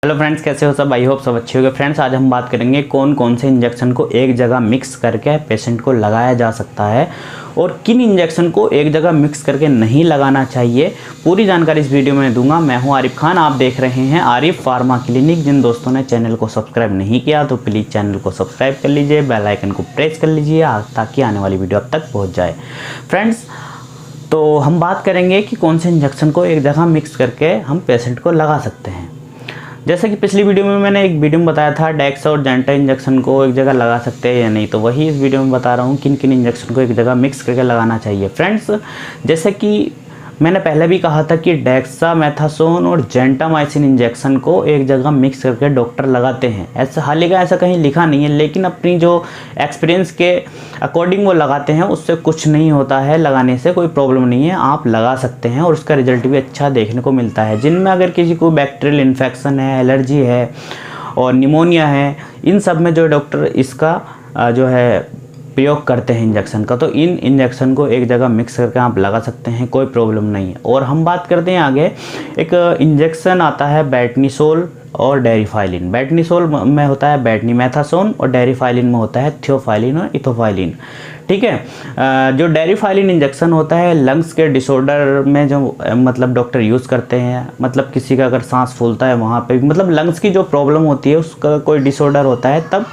Hello friends, कैसे हो सब? आई होप सब अच्छे होंगे। फ्रेंड्स, आज हम बात करेंगे कौन कौन से इंजेक्शन को एक जगह मिक्स करके पेशेंट को लगाया जा सकता है और किन इंजेक्शन को एक जगह मिक्स करके नहीं लगाना चाहिए। पूरी जानकारी इस वीडियो में दूंगा। मैं हूं आरिफ खान, आप देख रहे हैं आरिफ फार्मा क्लिनिक। जिन दोस्तों ने चैनल को सब्सक्राइब नहीं किया तो प्लीज़ चैनल को सब्सक्राइब कर लीजिए, बेल आइकन को प्रेस कर लीजिए ताकि आने वाली वीडियो आप तक पहुँच जाए। फ्रेंड्स, तो हम बात करेंगे कि कौन से इंजेक्शन को एक जगह मिक्स करके हम पेशेंट को लगा सकते हैं। जैसे कि पिछली वीडियो में मैंने एक वीडियो में बताया था डेक्सा और जेंटा इंजेक्शन को एक जगह लगा सकते हैं या नहीं, तो वही इस वीडियो में बता रहा हूँ किन किन इंजेक्शन को एक जगह मिक्स करके लगाना चाहिए। फ्रेंड्स, जैसे कि मैंने पहले भी कहा था कि डेक्सामेथासोन और जेंटामाइसिन इंजेक्शन को एक जगह मिक्स करके डॉक्टर लगाते हैं। ऐसा हालांकि ऐसा कहीं लिखा नहीं है, लेकिन अपनी जो एक्सपीरियंस के अकॉर्डिंग वो लगाते हैं, उससे कुछ नहीं होता है, लगाने से कोई प्रॉब्लम नहीं है, आप लगा सकते हैं और उसका रिजल्ट भी अच्छा देखने को मिलता है। जिनमें अगर किसी को बैक्टीरियल इन्फेक्शन है, एलर्जी है और निमोनिया है, इन सब में जो डॉक्टर इसका जो है प्रयोग करते हैं इंजेक्शन का, तो इन इंजेक्शन को एक जगह मिक्स करके आप लगा सकते हैं, कोई प्रॉब्लम नहीं है। और हम बात करते हैं आगे, एक इंजेक्शन आता है बैटनीसोल और डेरिफाइलिन। बैटनीसोल में होता है बैटनीमेथासोन और डेरिफाइलिन में होता है थियोफाइलिन और इथोफाइलिन। ठीक है, जो डेरिफाइलिन इंजेक्शन होता है लंग्स के डिसऑर्डर में जो मतलब डॉक्टर यूज़ करते हैं, मतलब किसी का अगर सांस फूलता है वहाँ पे मतलब लंग्स की जो प्रॉब्लम होती है, उसका कोई डिसऑर्डर होता है, तब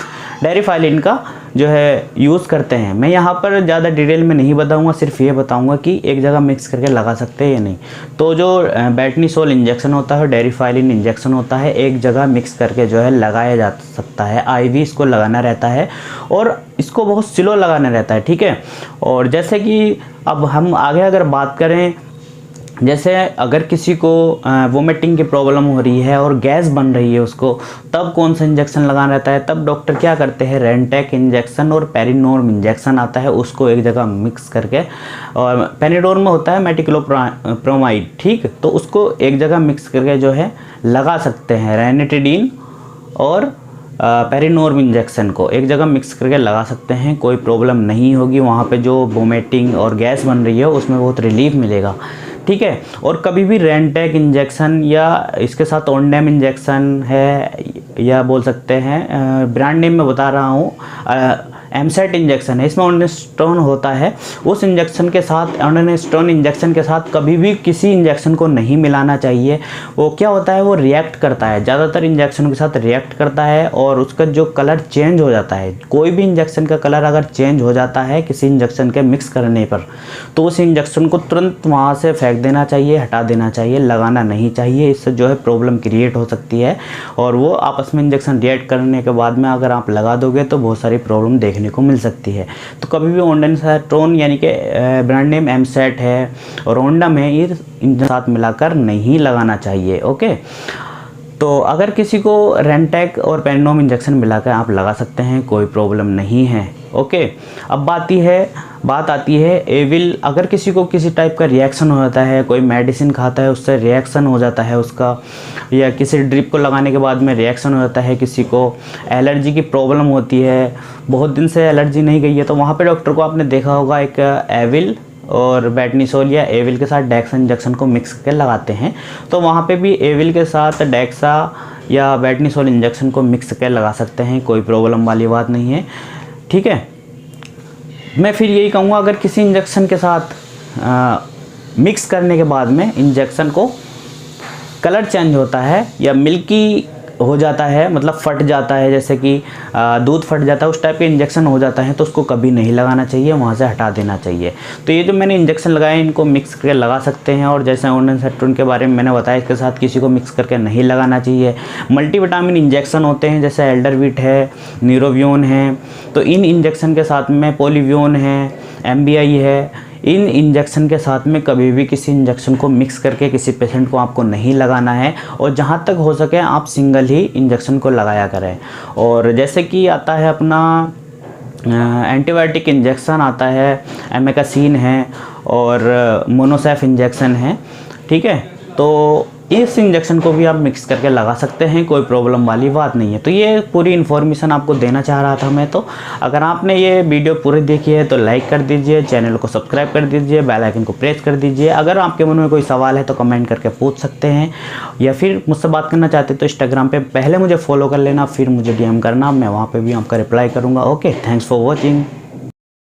डेरिफाइलिन का जो है यूज़ करते हैं। मैं यहाँ पर ज़्यादा डिटेल में नहीं बताऊँगा, सिर्फ ये बताऊँगा कि एक जगह मिक्स करके लगा सकते हैं या नहीं। तो जो बैटनीसोल इंजेक्शन होता है, डेरिफाइलिन इंजेक्शन होता है, एक जगह मिक्स करके जो है लगाया जा सकता है। आईवी इसको लगाना रहता है और इसको बहुत स्लो लगाना रहता है। ठीक है, और जैसे कि अब हम आगे अगर बात करें, जैसे अगर किसी को वोमिटिंग की प्रॉब्लम हो रही है और गैस बन रही है उसको, तब कौन सा इंजेक्शन लगाना रहता है? तब डॉक्टर क्या करते हैं, रेंटेक इंजेक्शन और पेरिनोर्म इंजेक्शन आता है, उसको एक जगह मिक्स करके, और पेरिनोर्म में होता है मेटिक्लोप्रोमाइड, ठीक, तो उसको एक जगह मिक्स करके जो है लगा सकते हैं। रेनिटिडीन और पेरिनोर्म इंजेक्शन को एक जगह मिक्स करके लगा सकते हैं, कोई प्रॉब्लम नहीं होगी। वहाँ पे जो वोमिटिंग और गैस बन रही है उसमें बहुत रिलीफ मिलेगा। ठीक है, और कभी भी रेंटेक इंजेक्शन या इसके साथ ओंडेम इंजेक्शन है, या बोल सकते हैं ब्रांड नेम में बता रहा हूँ, एमसेट इंजेक्शन है, इसमें ऑर्निस्टोन होता है, उस इंजेक्शन के साथ, ऑर्निस्टोन इंजेक्शन के साथ कभी भी किसी इंजेक्शन को नहीं मिलाना चाहिए। वो क्या होता है, वो रिएक्ट करता है, ज़्यादातर इंजेक्शन के साथ रिएक्ट करता है और उसका जो कलर चेंज हो जाता है। कोई भी इंजेक्शन का कलर अगर चेंज हो जाता है किसी इंजेक्शन के मिक्स करने पर, तो उस इंजेक्शन को तुरंत वहाँ से फेंक देना चाहिए, हटा देना चाहिए, लगाना नहीं चाहिए। इससे जो है प्रॉब्लम क्रिएट हो सकती है और वो आपस में इंजेक्शन रिएक्ट करने के बाद में अगर आप लगा दोगे तो बहुत सारी प्रॉब्लम देखने को मिल सकती है। तो कभी भी ओंडेनसेट्रोन यानी कि ब्रांड नेम एमसेट है और ओंडम है, ये इनके साथ मिलाकर नहीं लगाना चाहिए। ओके, तो अगर किसी को रेंटेक और पेरिनोर्म इंजेक्शन मिलाकर आप लगा सकते हैं, कोई प्रॉब्लम नहीं है। ओके, अब बात आती है एविल। अगर किसी को किसी टाइप का रिएक्शन हो जाता है, कोई मेडिसिन खाता है उससे रिएक्शन हो जाता है उसका, या किसी ड्रिप को लगाने के बाद में रिएक्शन हो जाता है, किसी को एलर्जी की प्रॉब्लम होती है, बहुत दिन से एलर्जी नहीं गई है, तो वहाँ पे डॉक्टर को आपने देखा होगा एक एविल और बैटनीसोल या एविल के साथ डेक्सा इंजेक्शन को मिक्स करके लगाते हैं। तो वहाँ पे भी एविल के साथ डेक्सा या बैटनीसोल इंजेक्शन को मिक्स करके लगा सकते हैं, कोई प्रॉब्लम वाली बात नहीं है। ठीक है, मैं फिर यही कहूँगा, अगर किसी इंजेक्शन के साथ मिक्स करने के बाद में इंजेक्शन को कलर चेंज होता है या मिल्की हो जाता है, मतलब फट जाता है, जैसे कि दूध फट जाता है, उस टाइप के इंजेक्शन हो जाता है, तो उसको कभी नहीं लगाना चाहिए, वहाँ से हटा देना चाहिए। तो ये जो मैंने इंजेक्शन लगाए इनको मिक्स करके लगा सकते हैं। और जैसे ओंडेनसेट्रोन के बारे में मैंने बताया, इसके साथ किसी को मिक्स करके नहीं लगाना चाहिए। मल्टीविटामिन इंजेक्शन होते हैं, जैसे एल्डरवीट है, न्यूरोवियोन है, तो इन इंजेक्शन के साथ में पोलिवियोन है, एमबीआई है, इन इंजेक्शन के साथ में कभी भी किसी इंजेक्शन को मिक्स करके किसी पेशेंट को आपको नहीं लगाना है, और जहाँ तक हो सके आप सिंगल ही इंजेक्शन को लगाया करें। और जैसे कि आता है अपना एंटीबायोटिक इंजेक्शन आता है, एमेकासिन है और मोनोसेफ इंजेक्शन है। ठीक है, तो इस इंजेक्शन को भी आप मिक्स करके लगा सकते हैं, कोई प्रॉब्लम वाली बात नहीं है। तो ये पूरी इन्फॉर्मेशन आपको देना चाह रहा था मैं। तो अगर आपने ये वीडियो पूरी देखी है तो लाइक कर दीजिए, चैनल को सब्सक्राइब कर दीजिए, बेल आइकन को प्रेस कर दीजिए। अगर आपके मन में कोई सवाल है तो कमेंट करके पूछ सकते हैं, या फिर मुझसे बात करना चाहते हैं तो इंस्टाग्राम पर पहले मुझे फॉलो कर लेना, फिर मुझे DM करना, मैं वहाँ पर भी आपका रिप्लाई करूँगा। Okay, thanks for watching.